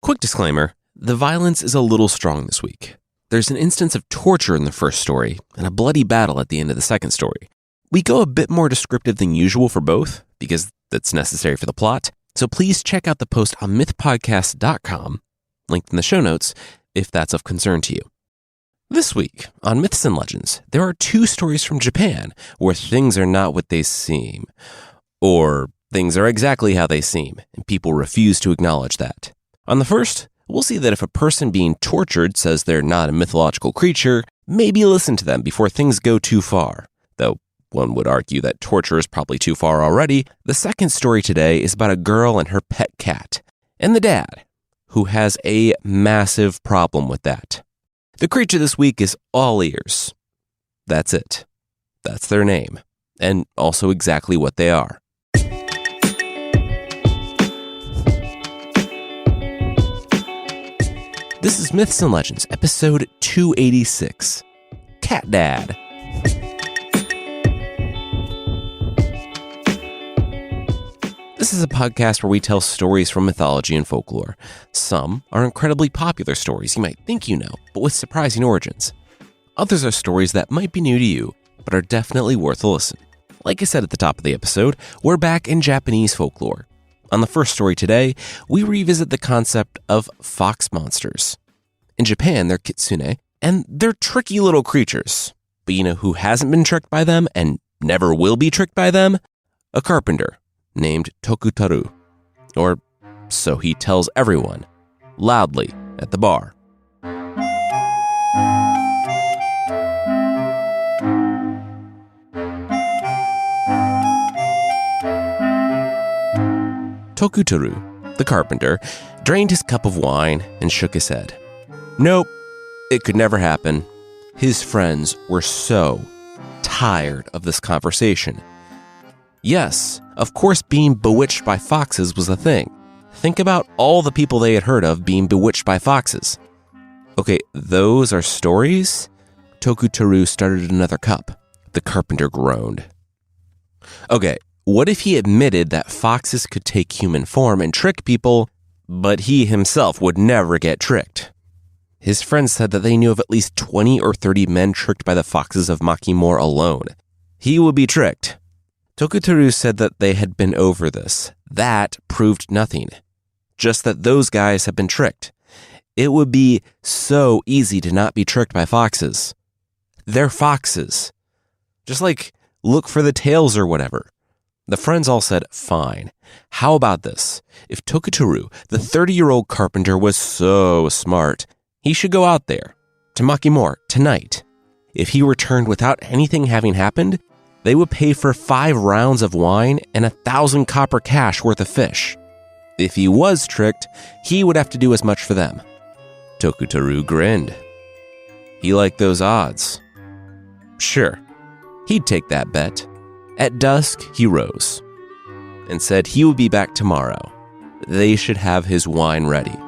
Quick disclaimer, the violence is a little strong this week. There's an instance of torture in the first story and a bloody battle at the end of the second story. We go a bit more descriptive than usual for both because that's necessary for the plot, so please check out the post on mythpodcast.com, linked in the show notes, if that's of concern to you. This week, on Myths and Legends, there are two stories from Japan where things are not what they seem, or things are exactly how they seem, and people refuse to acknowledge that. On the first, we'll see that if a person being tortured says they're not a mythological creature, maybe listen to them before things go too far. Though one would argue that torture is probably too far already. The second story today is about a girl and her pet cat, and the dad, who has a massive problem with that. The creature this week is all ears. That's it. That's their name, and also exactly what they are. This is Myths and Legends, episode 286, Cat Dad. This is a podcast where we tell stories from mythology and folklore. Some are incredibly popular stories you might think you know, but with surprising origins. Others are stories that might be new to you, but are definitely worth a listen. Like I said at the top of the episode, we're back in Japanese folklore. On the first story today, we revisit the concept of fox monsters. In Japan, they're kitsune, and they're tricky little creatures. But you know who hasn't been tricked by them and never will be tricked by them? A carpenter named Tokutarō. Or so he tells everyone, loudly at the bar. Tokutarō, the carpenter, drained his cup of wine and shook his head. Nope, it could never happen. His friends were so tired of this conversation. Yes, of course being bewitched by foxes was a thing. Think about all the people they had heard of being bewitched by foxes. Okay, those are stories? Tokutarō started another cup. The carpenter groaned. Okay, what if he admitted that foxes could take human form and trick people, but he himself would never get tricked? His friends said that they knew of at least 20 or 30 men tricked by the foxes of Makimore alone. He would be tricked. Tokutarō said that they had been over this. That proved nothing. Just that those guys had been tricked. It would be so easy to not be tricked by foxes. They're foxes. Just like look for the tails or whatever. The friends all said, fine. How about this? If Tokutarō, the 30-year-old carpenter, was so smart, he should go out there, to Makimore, tonight. If he returned without anything having happened, they would pay for 5 rounds of wine and 1,000 copper cash worth of fish. If he was tricked, he would have to do as much for them. Tokutarō grinned. He liked those odds. Sure, he'd take that bet. At dusk, he rose and said he would be back tomorrow. They should have his wine ready.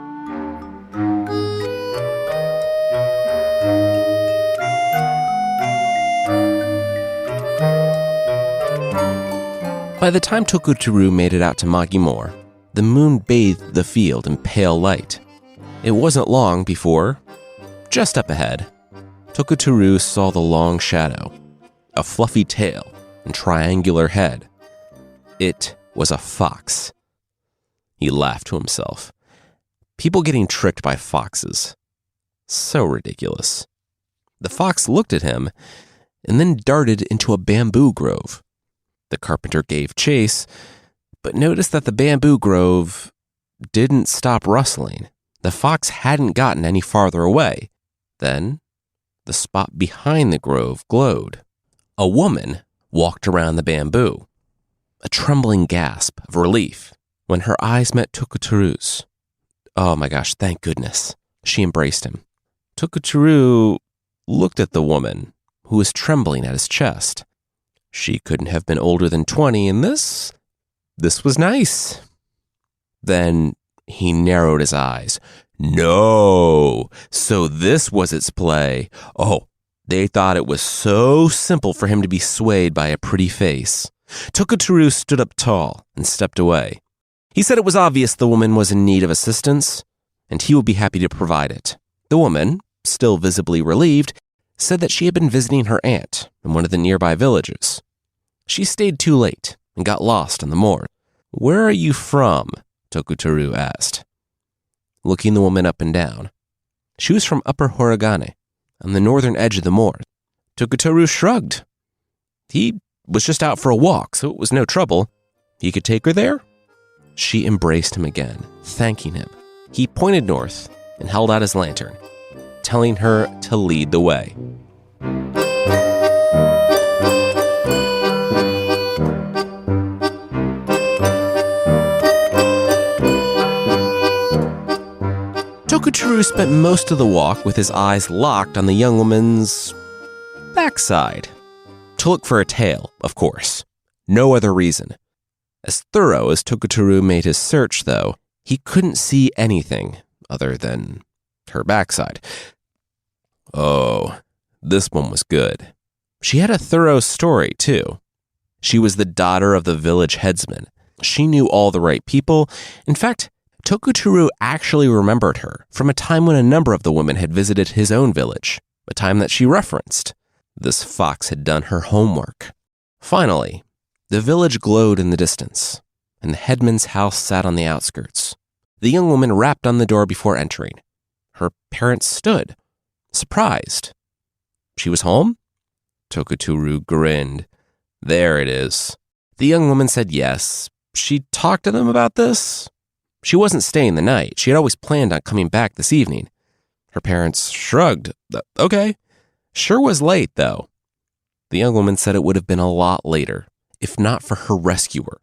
By the time Tokutarō made it out to Makimore, the moon bathed the field in pale light. It wasn't long before, just up ahead, Tokutarō saw the long shadow, a fluffy tail and triangular head. It was a fox. He laughed to himself. People getting tricked by foxes. So ridiculous. The fox looked at him and then darted into a bamboo grove. The carpenter gave chase, but noticed that the bamboo grove didn't stop rustling. The fox hadn't gotten any farther away. Then, the spot behind the grove glowed. A woman walked around the bamboo. A trembling gasp of relief when her eyes met Tokutarō's. Oh my gosh, thank goodness. She embraced him. Tokutarō looked at the woman, who was trembling at his chest. She couldn't have been older than 20, and this was nice. Then he narrowed his eyes. No! So this was its play. Oh, they thought it was so simple for him to be swayed by a pretty face. Tokutarō stood up tall and stepped away. He said it was obvious the woman was in need of assistance. and he would be happy to provide it. The woman, still visibly relieved, said that she had been visiting her aunt in one of the nearby villages. She stayed too late and got lost on the moor. "Where are you from?" Tokutarō asked, looking the woman up and down. She was from Upper Horigane, on the northern edge of the moor. Tokutarō shrugged. He was just out for a walk, so it was no trouble. He could take her there? She embraced him again, thanking him. He pointed north and held out his lantern, telling her to lead the way. Tokutarō spent most of the walk with his eyes locked on the young woman's backside. To look for a tail, of course. No other reason. As thorough as Tokutarō made his search, though, he couldn't see anything other than her backside. Oh, this one was good. She had a thorough story, too. She was the daughter of the village headsman. She knew all the right people. In fact, Tokutarō actually remembered her from a time when a number of the women had visited his own village, a time that she referenced. This fox had done her homework. Finally, the village glowed in the distance, and the headman's house sat on the outskirts. The young woman rapped on the door before entering. Her parents stood, surprised. She was home? Tokutarō grinned. There it is. The young woman said yes. She talked to them about this? She wasn't staying the night. She had always planned on coming back this evening. Her parents shrugged. Okay. Sure was late, though. The young woman said it would have been a lot later, if not for her rescuer.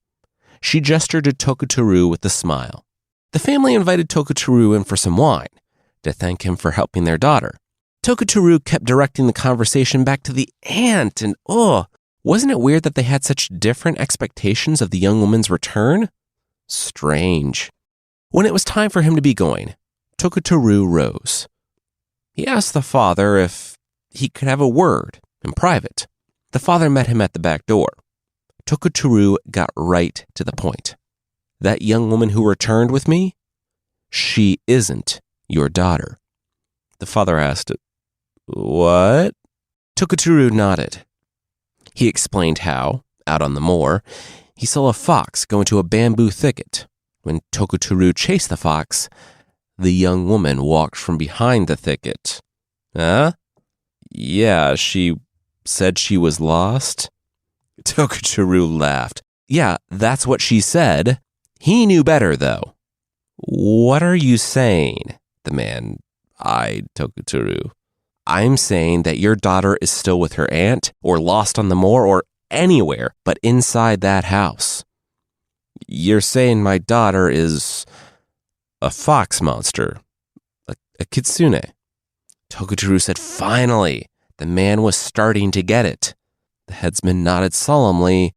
She gestured to Tokutarō with a smile. The family invited Tokutarō in for some wine, to thank him for helping their daughter. Tokutarō kept directing the conversation back to the aunt, and wasn't it weird that they had such different expectations of the young woman's return? Strange. When it was time for him to be going, Tokutarō rose. He asked the father if he could have a word in private. The father met him at the back door. Tokutarō got right to the point. That young woman who returned with me? She isn't your daughter. The father asked, What? Tokutarō nodded. He explained how, out on the moor, he saw a fox go into a bamboo thicket. When Tokutarō chased the fox, the young woman walked from behind the thicket. Huh? Yeah, she said she was lost. Tokutarō laughed. Yeah, that's what she said. He knew better, though. What are you saying? The man eyed Tokutarō. I'm saying that your daughter is still with her aunt, or lost on the moor, or anywhere but inside that house. You're saying my daughter is a fox monster, a kitsune. Tokutarō said, finally. The man was starting to get it. The headsman nodded solemnly,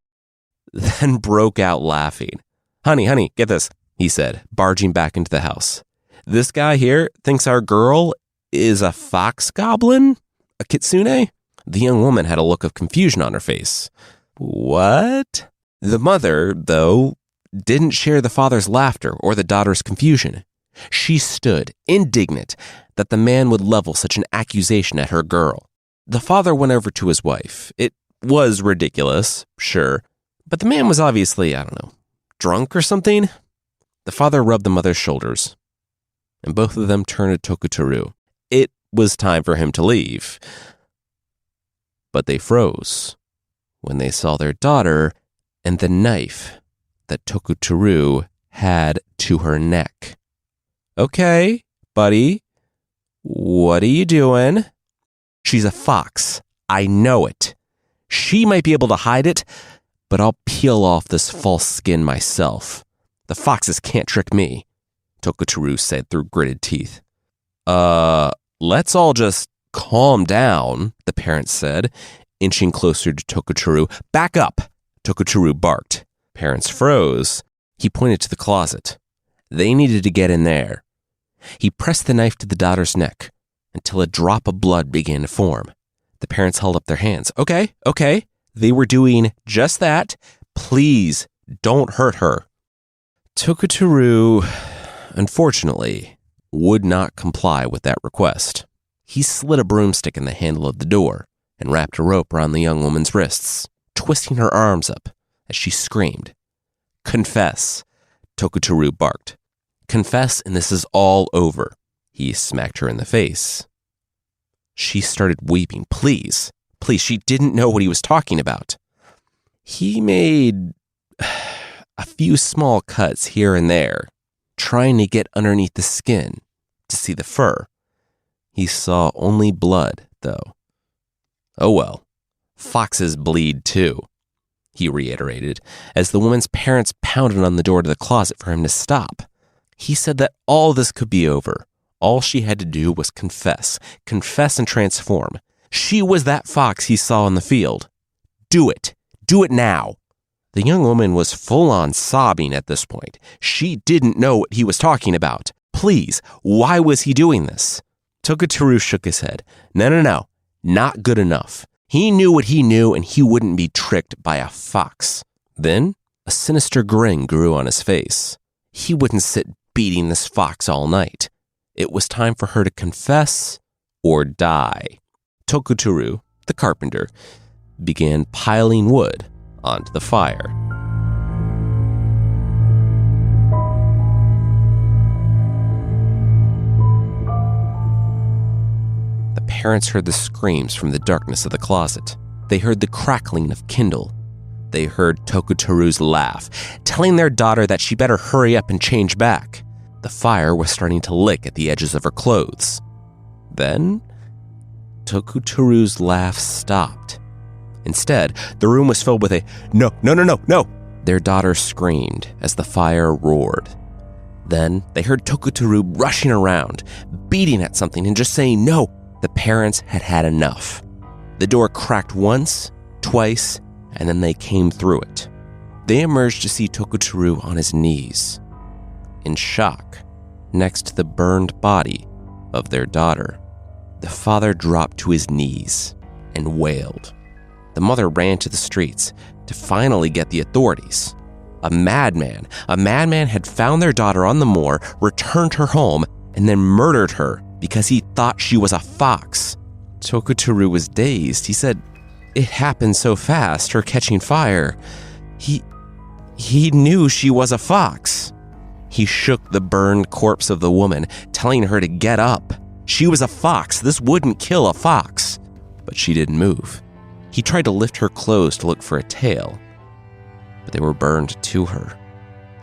then broke out laughing. Honey, get this, he said, barging back into the house. This guy here thinks our girl is a fox goblin? A kitsune? The young woman had a look of confusion on her face. What? The mother, though, didn't share the father's laughter or the daughter's confusion. She stood, indignant, that the man would level such an accusation at her girl. The father went over to his wife. It was ridiculous, sure, but the man was obviously, drunk or something. The father rubbed the mother's shoulders, and both of them turned to Tokutarō. It was time for him to leave. But they froze when they saw their daughter and the knife that Tokutarō had to her neck. Okay, buddy, what are you doing? She's a fox. I know it. She might be able to hide it, but I'll peel off this false skin myself. The foxes can't trick me, Tokutarō said through gritted teeth. Let's all just calm down, the parents said, inching closer to Tokutarō. Back up, Tokutarō barked. Parents froze. He pointed to the closet. They needed to get in there. He pressed the knife to the daughter's neck until a drop of blood began to form. The parents held up their hands. Okay. They were doing just that. Please don't hurt her. Tokutarō, unfortunately, would not comply with that request. He slid a broomstick in the handle of the door and wrapped a rope around the young woman's wrists, twisting her arms up as she screamed. "Confess," Tokutarō barked. "Confess, and this is all over." He smacked her in the face. She started weeping. Please, she didn't know what he was talking about. He made a few small cuts here and there, trying to get underneath the skin to see the fur. He saw only blood, though. "Oh well, foxes bleed too," he reiterated, as the woman's parents pounded on the door to the closet for him to stop. He said that all this could be over. All she had to do was confess and transform. She was that fox he saw in the field. Do it now. The young woman was full-on sobbing at this point. She didn't know what he was talking about. Please, why was he doing this? Tokutarō shook his head. No, not good enough. He knew what he knew, and he wouldn't be tricked by a fox. Then, a sinister grin grew on his face. He wouldn't sit beating this fox all night. It was time for her to confess or die. Tokutarō, the carpenter, began piling wood onto the fire. The parents heard the screams from the darkness of the closet. They heard the crackling of kindle. They heard Tokutarō's laugh, telling their daughter that she better hurry up and change back. The fire was starting to lick at the edges of her clothes. Then, Tokutarō's laugh stopped. Instead, the room was filled with a no. Their daughter screamed as the fire roared. Then, they heard Tokutarō rushing around, beating at something and just saying no. The parents had had enough. The door cracked once, twice, and then they came through it. They emerged to see Tokutarō on his knees, in shock, next to the burned body of their daughter. The father dropped to his knees and wailed. The mother ran to the streets to finally get the authorities. A madman had found their daughter on the moor, returned her home, and then murdered her because he thought she was a fox. Tokutarō was dazed. He said, "It happened so fast, her catching fire. He knew she was a fox." He shook the burned corpse of the woman, telling her to get up. She was a fox. This wouldn't kill a fox. But she didn't move. He tried to lift her clothes to look for a tail, but they were burned to her.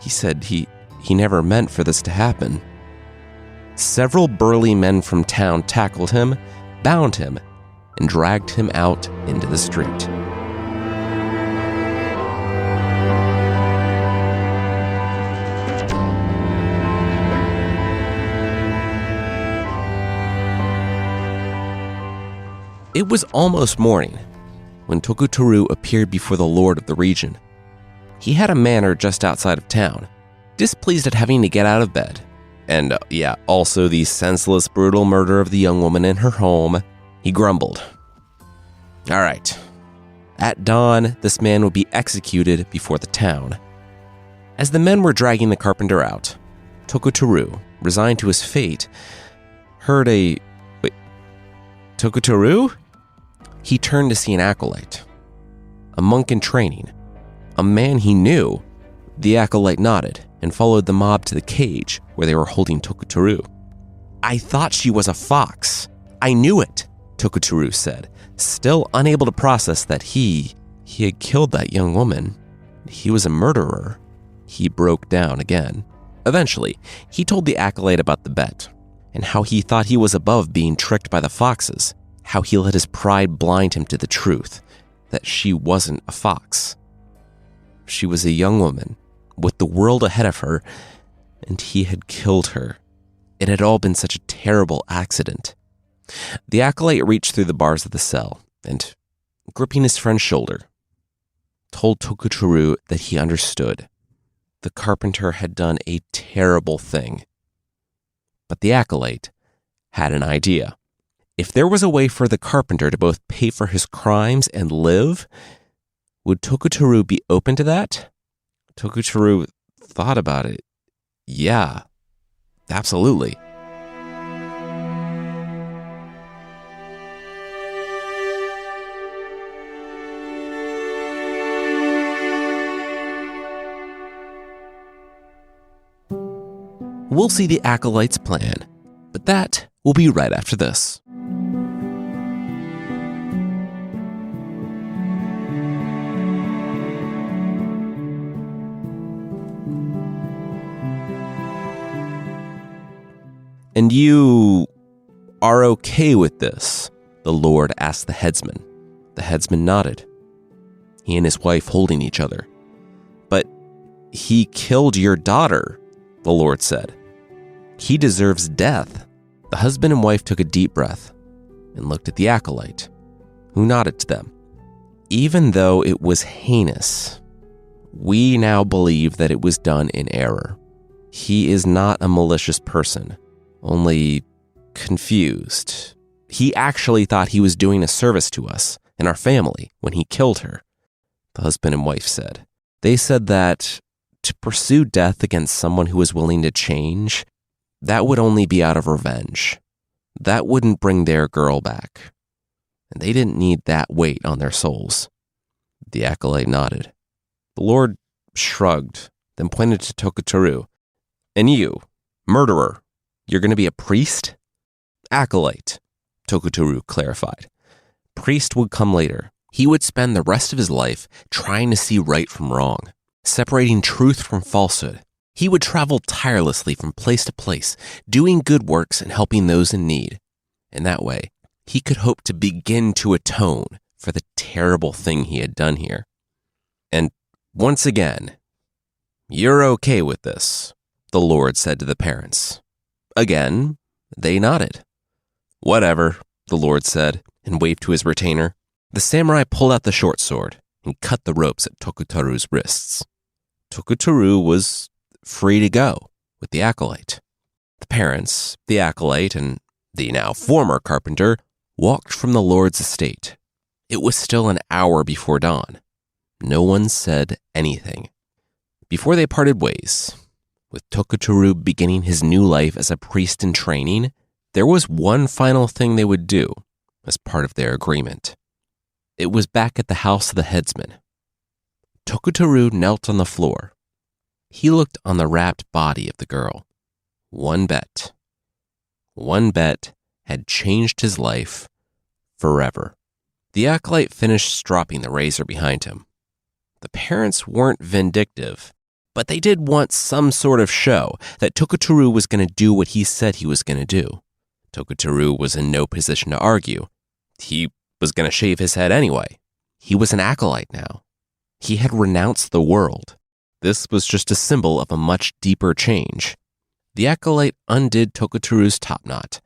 He said he never meant for this to happen. Several burly men from town tackled him, bound him, and dragged him out into the street. It was almost morning when Tokutarō appeared before the lord of the region. He had a manor just outside of town, displeased at having to get out of bed. And also the senseless, brutal murder of the young woman in her home. He grumbled. All right. At dawn, this man would be executed before the town. As the men were dragging the carpenter out, Tokutarō, resigned to his fate, heard a... Wait. Tokutarō? He turned to see an acolyte. A monk in training. A man he knew. The acolyte nodded and followed the mob to the cage where they were holding Tokutarō. "I thought she was a fox. I knew it," Tokutarō said, still unable to process that he had killed that young woman. He was a murderer. He broke down again. Eventually, he told the acolyte about the bet and how he thought he was above being tricked by the foxes, how he let his pride blind him to the truth, that she wasn't a fox. She was a young woman with the world ahead of her, and he had killed her. It had all been such a terrible accident. The acolyte reached through the bars of the cell and, gripping his friend's shoulder, told Tokutarō that he understood. The carpenter had done a terrible thing. But the acolyte had an idea. If there was a way for the carpenter to both pay for his crimes and live, would Tokutarō be open to that? Tokutarō thought about it. Yeah, absolutely. we'll see the acolyte's plan, but that will be right after this. And you are okay with this? The Lord asked the headsman. The headsman nodded. He and his wife holding each other. But he killed your daughter, the Lord said. He deserves death. The husband and wife took a deep breath and looked at the acolyte, who nodded to them. Even though it was heinous, we now believe that it was done in error. He is not a malicious person, only confused. He actually thought he was doing a service to us and our family when he killed her, the husband and wife said. They said that to pursue death against someone who was willing to change, that would only be out of revenge. That wouldn't bring their girl back. And they didn't need that weight on their souls. The acolyte nodded. The Lord shrugged, then pointed to Tokutarō. And you, murderer, you're going to be a priest? Acolyte, Tokutarō clarified. Priest would come later. He would spend the rest of his life trying to see right from wrong, separating truth from falsehood. He would travel tirelessly from place to place, doing good works and helping those in need. In that way, he could hope to begin to atone for the terrible thing he had done here. And once again, you're okay with this, the Lord said to the parents. Again, they nodded. Whatever, the Lord said, and waved to his retainer. The samurai pulled out the short sword and cut the ropes at Tokutarō's wrists. Tokutarō was free to go with the acolyte. The parents, the acolyte, and the now former carpenter walked from the Lord's estate. It was still an hour before dawn. No one said anything. Before they parted ways, with Tokutarō beginning his new life as a priest in training, there was one final thing they would do as part of their agreement. It was back at the house of the headsman. Tokutarō knelt on the floor. He looked on the wrapped body of the girl. One bet had changed his life forever. The acolyte finished stropping the razor behind him. The parents weren't vindictive, but they did want some sort of show that Tokutarō was going to do what he said he was going to do. Tokutarō was in no position to argue. He was going to shave his head anyway. He was an acolyte now. He had renounced the world. This was just a symbol of a much deeper change. The acolyte undid Tokutarō's topknot,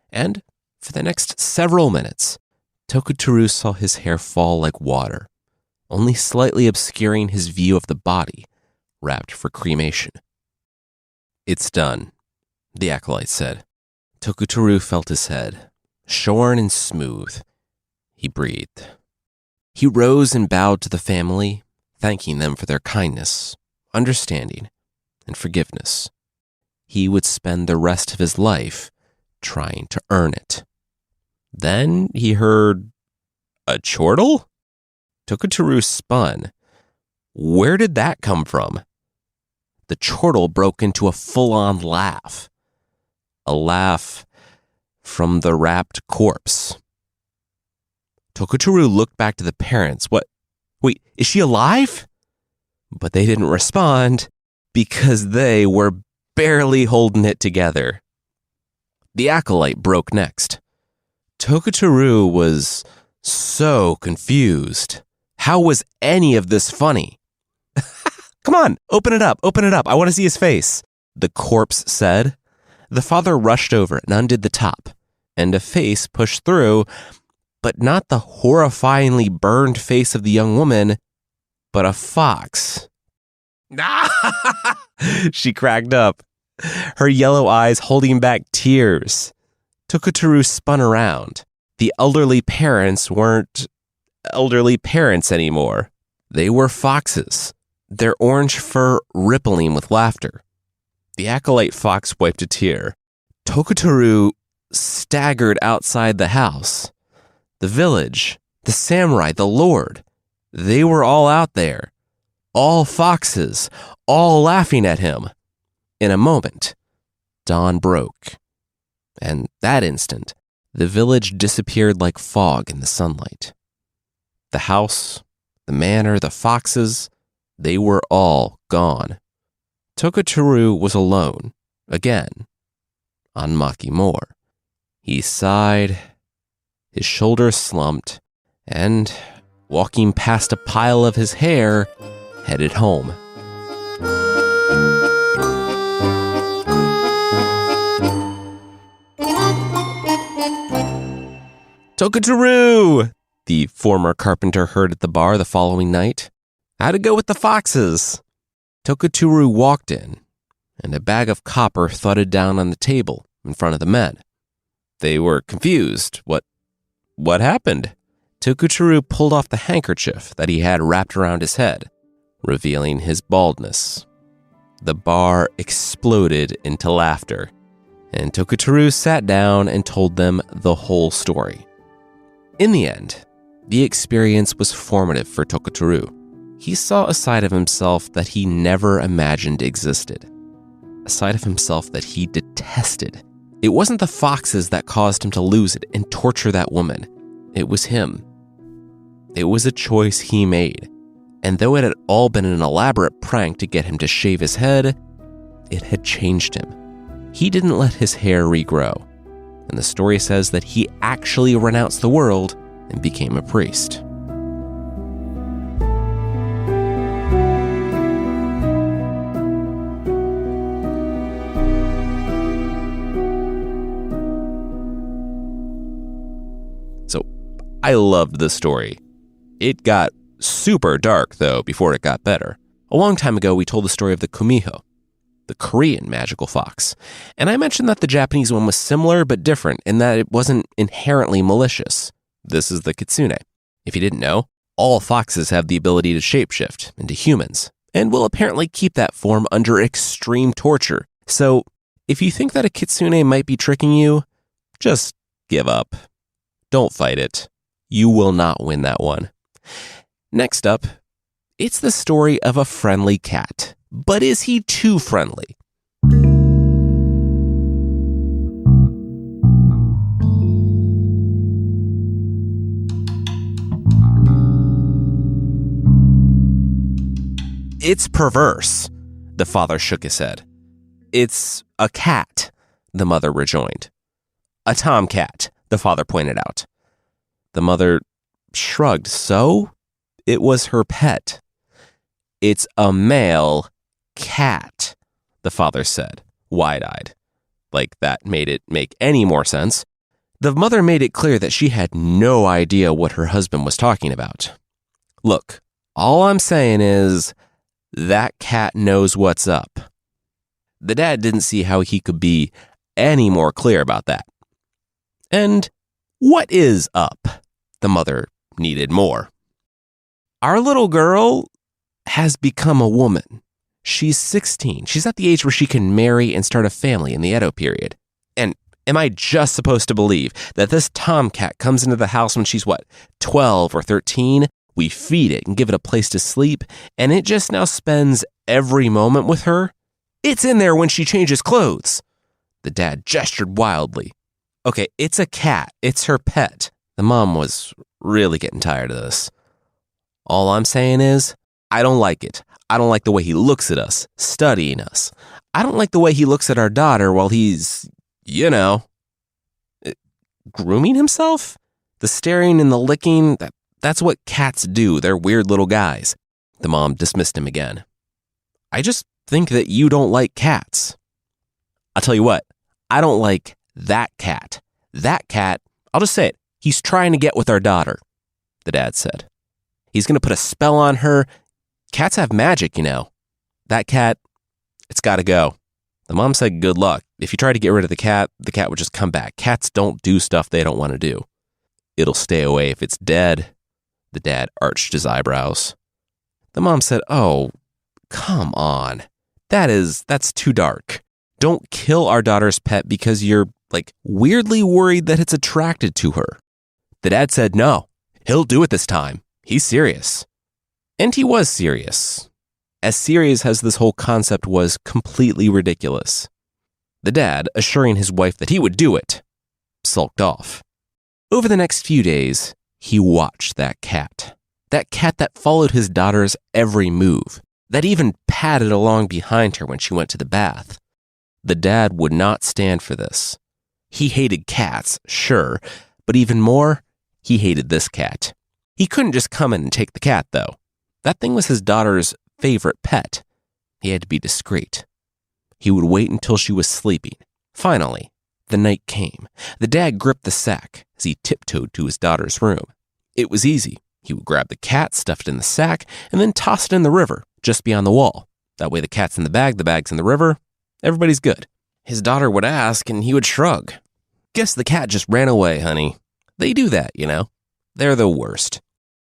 and for the next several minutes, Tokutarō saw his hair fall like water, only slightly obscuring his view of the body, wrapped for cremation. It's done, the acolyte said. Tokutarō felt his head, shorn and smooth. He breathed. He rose and bowed to the family, thanking them for their kindness, understanding, and forgiveness. He would spend the rest of his life trying to earn it. Then he heard a chortle? Tokutarō spun. Where did that come from? The chortle broke into a full-on laugh. A laugh from the wrapped corpse. Tokutarō looked back to the parents. Wait, is she alive? But they didn't respond because they were barely holding it together. The acolyte broke next. Tokutarō was so confused. How was any of this funny? Come on, open it up. I want to see his face, the corpse said. The father rushed over and undid the top, and a face pushed through, but not the horrifyingly burned face of the young woman, but a fox. She cracked up, her yellow eyes holding back tears. Tokutarō spun around. The elderly parents weren't elderly parents anymore. They were foxes, their orange fur rippling with laughter. The acolyte fox wiped a tear. Tokutarō staggered outside the house. The village, the samurai, the lord, they were all out there. All foxes, all laughing at him. In a moment, dawn broke. And that instant, the village disappeared like fog in the sunlight. The house, the manor, the foxes, they were all gone. Tokutarō was alone, again, on Maki Moor. He sighed, his shoulders slumped, and, walking past a pile of his hair, headed home. Tokutarō! The former carpenter heard at the bar the following night. How'd it go with the foxes? Tokutarō walked in, and a bag of copper thudded down on the table in front of the men. They were confused. What happened? Tokutarō pulled off the handkerchief that he had wrapped around his head, revealing his baldness. The bar exploded into laughter, and Tokutarō sat down and told them the whole story. In the end, the experience was formative for Tokutarō. He saw a side of himself that he never imagined existed. A side of himself that he detested. It wasn't the foxes that caused him to lose it and torture that woman. It was him. It was a choice he made. And though it had all been an elaborate prank to get him to shave his head, it had changed him. He didn't let his hair regrow. And the story says that he actually renounced the world and became a priest. So, I loved this story. It got super dark, though, before it got better. A long time ago, we told the story of the kumiho, the Korean magical fox. And I mentioned that the Japanese one was similar but different in that it wasn't inherently malicious. This is the kitsune. If you didn't know, all foxes have the ability to shapeshift into humans, and will apparently keep that form under extreme torture. So, if you think that a kitsune might be tricking you, just give up. Don't fight it. You will not win that one. Next up, it's the story of a friendly cat. But is he too friendly? It's perverse, the father shook his head. It's a cat, the mother rejoined. A tomcat, the father pointed out. The mother shrugged. So? It was her pet. It's a male cat, the father said, wide-eyed. Like that made it make any more sense. The mother made it clear that she had no idea what her husband was talking about. Look, all I'm saying is that cat knows what's up. The dad didn't see how he could be any more clear about that. And what is up? The mother needed more. Our little girl has become a woman. She's 16. She's at the age where she can marry and start a family in the Edo period. And am I just supposed to believe that this tomcat comes into the house when she's, 12 or 13? We feed it and give it a place to sleep, and it just now spends every moment with her? It's in there when she changes clothes. The dad gestured wildly. Okay, it's a cat. It's her pet. The mom was really getting tired of this. All I'm saying is, I don't like it. I don't like the way he looks at us, studying us. I don't like the way he looks at our daughter while he's, grooming himself? The staring and the licking, that's what cats do. They're weird little guys. The mom dismissed him again. I just think that you don't like cats. I'll tell you what, I don't like that cat. That cat, I'll just say it, he's trying to get with our daughter, the dad said. He's going to put a spell on her. Cats have magic, That cat, it's got to go. The mom said good luck. If you try to get rid of the cat would just come back. Cats don't do stuff they don't want to do. It'll stay away if it's dead. The dad arched his eyebrows. The mom said, oh, come on. That's too dark. Don't kill our daughter's pet because you're, weirdly worried that it's attracted to her. The dad said, no, he'll do it this time. He's serious. And he was serious. As serious as this whole concept was completely ridiculous. The dad, assuring his wife that he would do it, sulked off. Over the next few days, he watched that cat. That cat that followed his daughter's every move, that even padded along behind her when she went to the bath. The dad would not stand for this. He hated cats, sure, but even more, he hated this cat. He couldn't just come in and take the cat, though. That thing was his daughter's favorite pet. He had to be discreet. He would wait until she was sleeping. Finally, the night came. The dad gripped the sack as he tiptoed to his daughter's room. It was easy. He would grab the cat, stuff it in the sack, and then toss it in the river just beyond the wall. That way the cat's in the bag's in the river, everybody's good. His daughter would ask, and he would shrug. Guess the cat just ran away, honey. They do that, you know. They're the worst.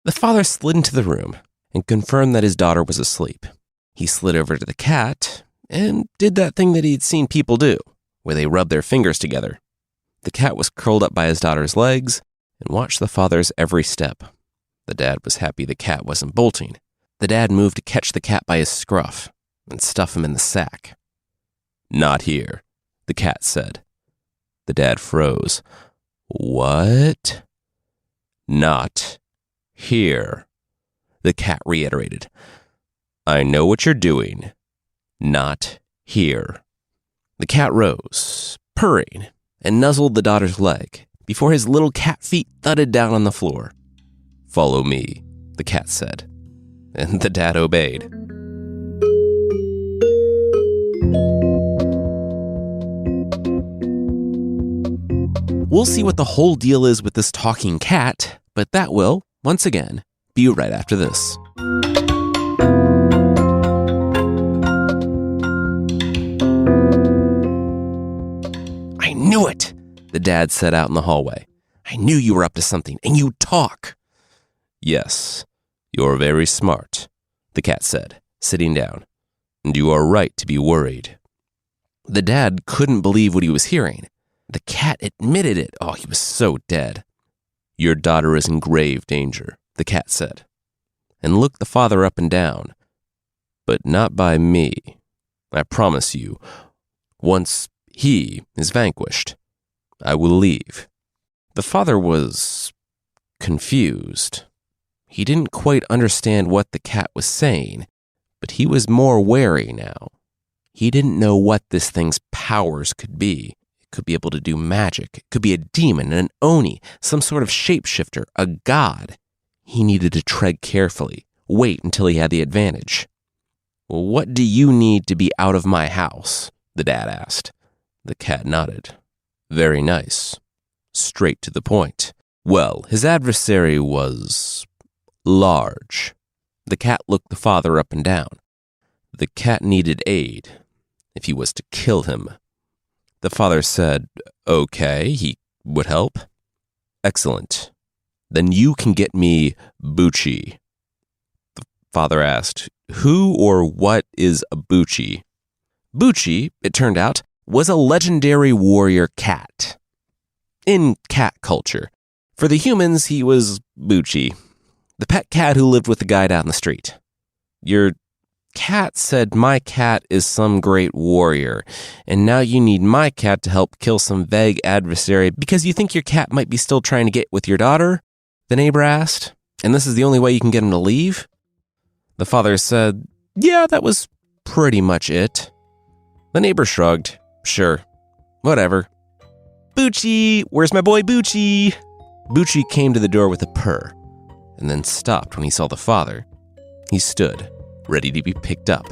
The father slid into the room and confirmed that his daughter was asleep. He slid over to the cat and did that thing that he'd seen people do, where they rub their fingers together. The cat was curled up by his daughter's legs and watched the father's every step. The dad was happy the cat wasn't bolting. The dad moved to catch the cat by his scruff and stuff him in the sack. "Not here," the cat said. The dad froze. "What?" "Not here," the cat reiterated. "I know what you're doing. Not here." The cat rose, purring, and nuzzled the daughter's leg before his little cat feet thudded down on the floor. "Follow me," the cat said, and the dad obeyed. We'll see what the whole deal is with this talking cat, but that will, once again, be right after this. "I knew it," the dad said out in the hallway. "I knew you were up to something, and you talk." "Yes, you're very smart," the cat said, sitting down. "And you are right to be worried." The dad couldn't believe what he was hearing. The cat admitted it. Oh, he was so dead. "Your daughter is in grave danger," the cat said, and looked the father up and down. "But not by me. I promise you, once he is vanquished, I will leave." The father was confused. He didn't quite understand what the cat was saying, but he was more wary now. He didn't know what this thing's powers could be. It could be able to do magic. It could be a demon, an oni, some sort of shapeshifter, a god. He needed to tread carefully, wait until he had the advantage. "Well, what do you need to be out of my house?" the dad asked. The cat nodded. "Very nice. Straight to the point." Well, his adversary was large. The cat looked the father up and down. The cat needed aid if he was to kill him. The father said, "Okay, he would help." "Excellent. Then you can get me Bucci." The father asked, "Who or what is a Bucci?" Bucci, it turned out, was a legendary warrior cat. In cat culture. For the humans, he was Bucci, the pet cat who lived with the guy down the street. "Your cat said my cat is some great warrior, and now you need my cat to help kill some vague adversary because you think your cat might be still trying to get with your daughter?" the neighbor asked. "And this is the only way you can get him to leave?" The father said, "Yeah, that was pretty much it." The neighbor shrugged. "Sure, whatever." "Bucci, where's my boy Bucci?" Bucci came to the door with a purr, and then stopped when he saw the father. He stood, ready to be picked up.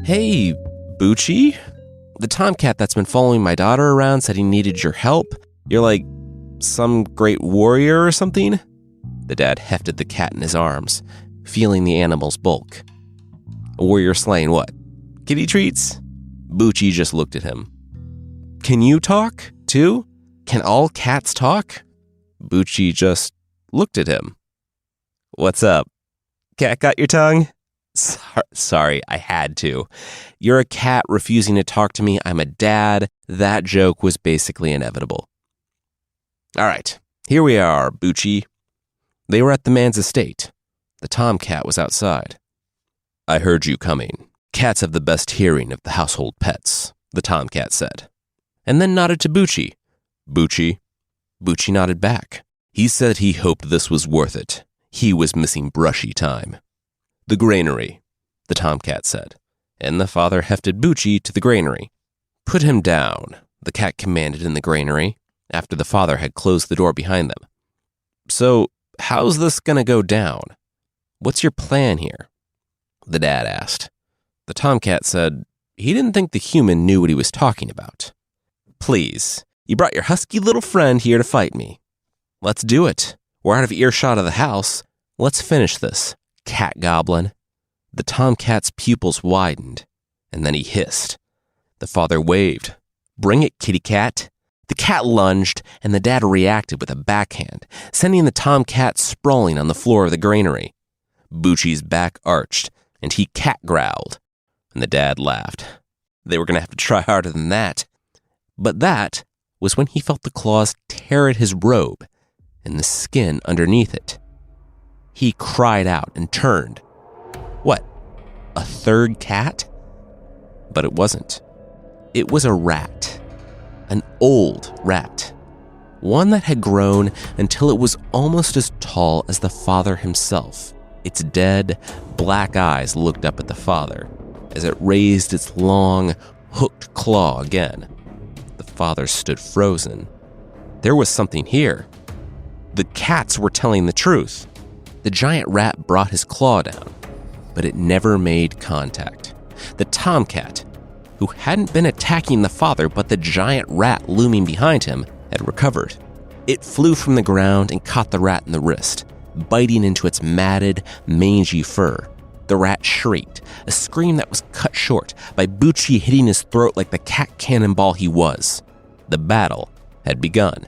"Hey, Bucci? The tomcat that's been following my daughter around said he needed your help. You're like some great warrior or something?" The dad hefted the cat in his arms, feeling the animal's bulk. "A warrior slaying what? Kitty treats?" Bucci just looked at him. "Can you talk, too? Can all cats talk?" Bucci just looked at him. "What's up? Cat got your tongue?" Sorry, I had to. You're a cat refusing to talk to me. I'm a dad. That joke was basically inevitable. All right, here we are, Bucci. They were at the man's estate. The tomcat was outside. I heard you coming. Cats have the best hearing of the household pets, the tomcat said, and then nodded to Bucci. Bucci? Bucci nodded back. He said he hoped this was worth it. He was missing brushy time. The granary, the tomcat said, and the father hefted Bucci to the granary. Put him down, the cat commanded in the granary, after the father had closed the door behind them. So, how's this gonna go down? What's your plan here? The dad asked. The tomcat said he didn't think the human knew what he was talking about. Please, you brought your husky little friend here to fight me. Let's do it. We're out of earshot of the house. Let's finish this, cat goblin. The tomcat's pupils widened, and then he hissed. The father waved. Bring it, kitty cat. The cat lunged, and the dad reacted with a backhand, sending the tomcat sprawling on the floor of the granary. Bucci's back arched, and he cat growled, and the dad laughed. They were going to have to try harder than that. But that was when he felt the claws tear at his robe and the skin underneath it. He cried out and turned. What? A third cat? But it wasn't. It was a rat. An old rat. One that had grown until it was almost as tall as the father himself. Its dead, black eyes looked up at the father as it raised its long, hooked claw again. The father stood frozen. There was something here. The cats were telling the truth. The giant rat brought his claw down, but it never made contact. The tomcat, who hadn't been attacking the father but the giant rat looming behind him, had recovered. It flew from the ground and caught the rat in the wrist, biting into its matted, mangy fur. The rat shrieked, a scream that was cut short by Bucci hitting his throat like the cat cannonball he was. The battle had begun.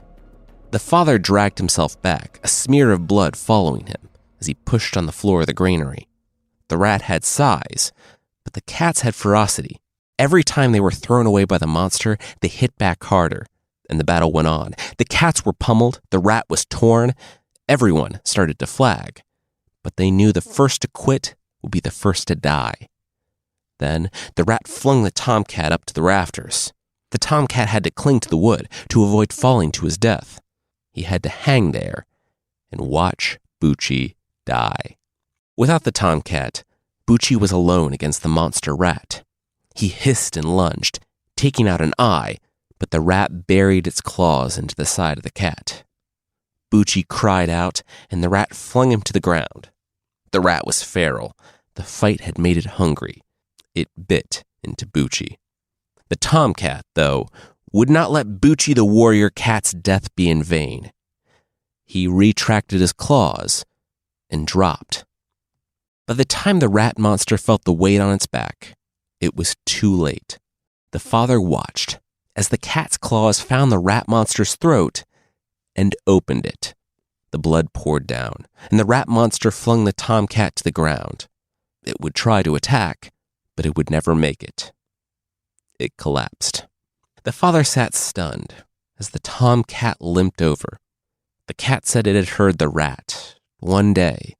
The father dragged himself back, a smear of blood following him as he pushed on the floor of the granary. The rat had size, but the cats had ferocity. Every time they were thrown away by the monster, they hit back harder, and the battle went on. The cats were pummeled, the rat was torn. Everyone started to flag, but they knew the first to quit would be the first to die. Then the rat flung the tomcat up to the rafters. The tomcat had to cling to the wood to avoid falling to his death. He had to hang there and watch Bucci die. Without the tomcat, Bucci was alone against the monster rat. He hissed and lunged, taking out an eye, but the rat buried its claws into the side of the cat. Bucci cried out, and the rat flung him to the ground. The rat was feral. The fight had made it hungry. It bit into Bucci. The tomcat, though, would not let Bucci the warrior cat's death be in vain. He retracted his claws and dropped. By the time the rat monster felt the weight on its back, it was too late. The father watched as the cat's claws found the rat monster's throat and opened it. The blood poured down, and the rat monster flung the tomcat to the ground. It would try to attack, but it would never make it. It collapsed. The father sat stunned as the tomcat limped over. The cat said it had heard the rat, one day,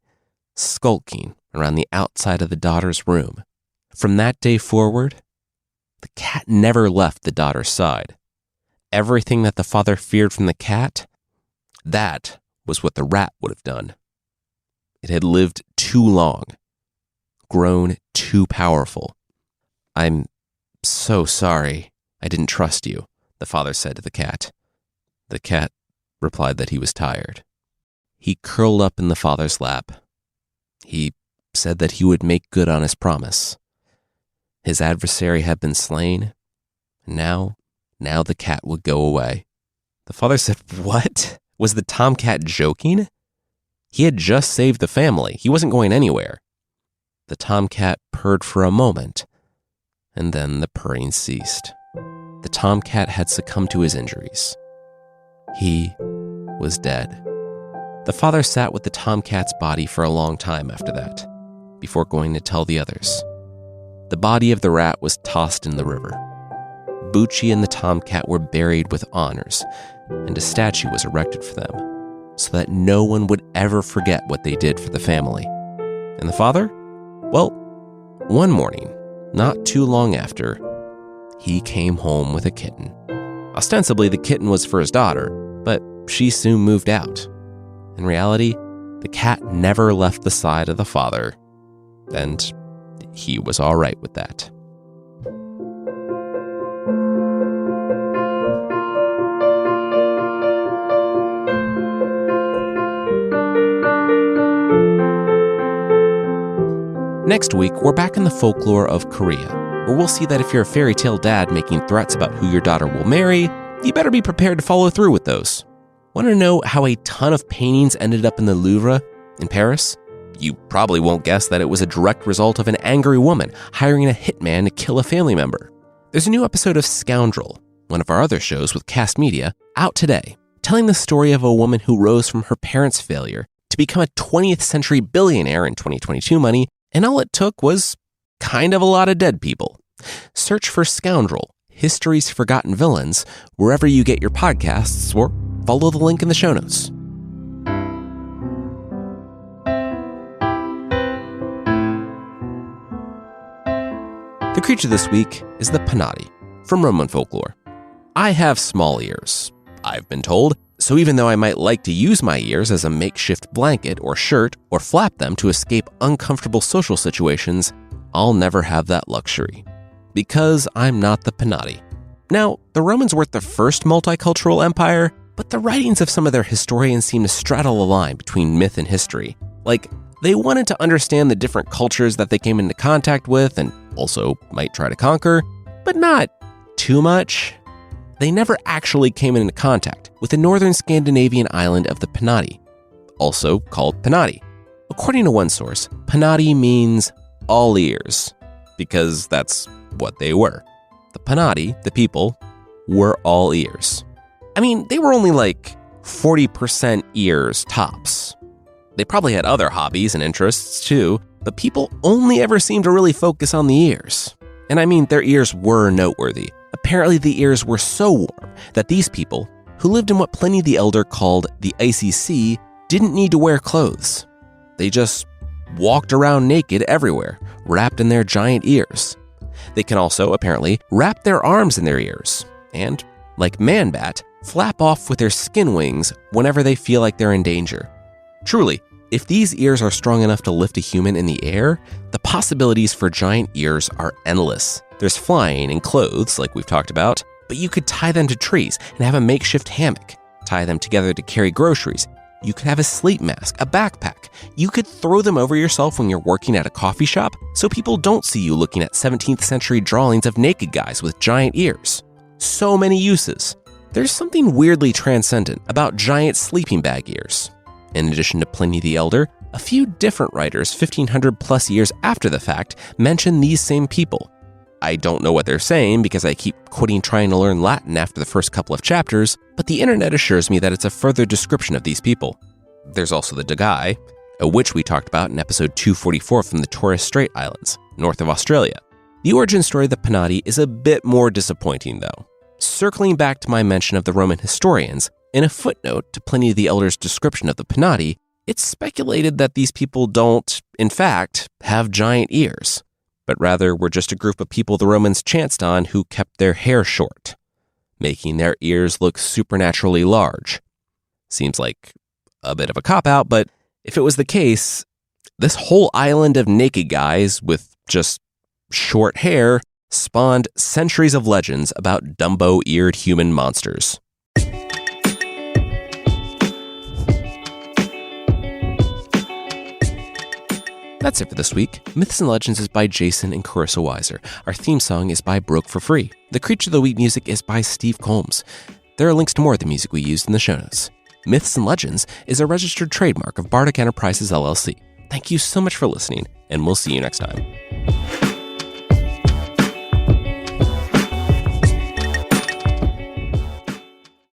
skulking around the outside of the daughter's room. From that day forward, the cat never left the daughter's side. Everything that the father feared from the cat, that was what the rat would have done. It had lived too long, grown too powerful. I'm so sorry I didn't trust you, the father said to the cat. The cat replied that he was tired. He curled up in the father's lap. He said that he would make good on his promise. His adversary had been slain, and now the cat would go away. The father said, "What? Was the tomcat joking?" He had just saved the family. He wasn't going anywhere. The tomcat purred for a moment, and then the purring ceased. The tomcat had succumbed to his injuries. He was dead. The father sat with the tomcat's body for a long time after that, before going to tell the others. The body of the rat was tossed in the river. Bucci and the tomcat were buried with honors, and a statue was erected for them so that no one would ever forget what they did for the family. And the father? Well, one morning, not too long after, he came home with a kitten. Ostensibly, the kitten was for his daughter, but she soon moved out. In reality, the cat never left the side of the father, and he was all right with that. Next week, we're back in the folklore of Korea, where we'll see that if you're a fairy tale dad making threats about who your daughter will marry, you better be prepared to follow through with those. Want to know how a ton of paintings ended up in the Louvre in Paris? You probably won't guess that it was a direct result of an angry woman hiring a hitman to kill a family member. There's a new episode of Scoundrel, one of our other shows with Cast Media, out today, telling the story of a woman who rose from her parents' failure to become a 20th century billionaire in 2022 money, and all it took was kind of a lot of dead people. Search for Scoundrel, History's Forgotten Villains, wherever you get your podcasts, or follow the link in the show notes. The creature this week is the Panati from Roman folklore. I have small ears, I've been told, so even though I might like to use my ears as a makeshift blanket or shirt or flap them to escape uncomfortable social situations, I'll never have that luxury. Because I'm not the Panati. Now, the Romans weren't the first multicultural empire, but the writings of some of their historians seem to straddle the line between myth and history. Like, they wanted to understand the different cultures that they came into contact with and also might try to conquer, but not too much. They never actually came into contact with the northern Scandinavian island of the Panati, also called Panati. According to one source, Panati means all ears, because that's what they were. The Panati, the people, were all ears. I mean, they were only like 40% ears tops. They probably had other hobbies and interests too, but people only ever seemed to really focus on the ears. And I mean, their ears were noteworthy. Apparently the ears were so warm that these people, who lived in what Pliny the Elder called the Icy Sea, didn't need to wear clothes. They just walked around naked everywhere, wrapped in their giant ears. They can also, apparently, wrap their arms in their ears, and, like Man-Bat, flap off with their skin wings whenever they feel like they're in danger. Truly, if these ears are strong enough to lift a human in the air, the possibilities for giant ears are endless. There's flying and clothes, like we've talked about, but you could tie them to trees and have a makeshift hammock, tie them together to carry groceries. You could have a sleep mask, a backpack. You could throw them over yourself when you're working at a coffee shop so people don't see you looking at 17th century drawings of naked guys with giant ears. So many uses. There's something weirdly transcendent about giant sleeping bag ears. In addition to Pliny the Elder, a few different writers 1500 plus years after the fact mention these same people. I don't know what they're saying because I keep quitting trying to learn Latin after the first couple of chapters, but the internet assures me that it's a further description of these people. There's also the Dagai, a witch we talked about in episode 244 from the Torres Strait Islands, north of Australia. The origin story of the Panati is a bit more disappointing though. Circling back to my mention of the Roman historians, in a footnote to Pliny the Elder's description of the Panati, it's speculated that these people don't, in fact, have giant ears, but rather were just a group of people the Romans chanced on who kept their hair short, making their ears look supernaturally large. Seems like a bit of a cop-out, but if it was the case, this whole island of naked guys with just short hair spawned centuries of legends about Dumbo-eared human monsters. That's it for this week. Myths and Legends is by Jason and Carissa Weiser. Our theme song is by Broke for Free. The Creature of the Week music is by Steve Combs. There are links to more of the music we used in the show notes. Myths and Legends is a registered trademark of Bardic Enterprises, LLC. Thank you so much for listening, and we'll see you next time.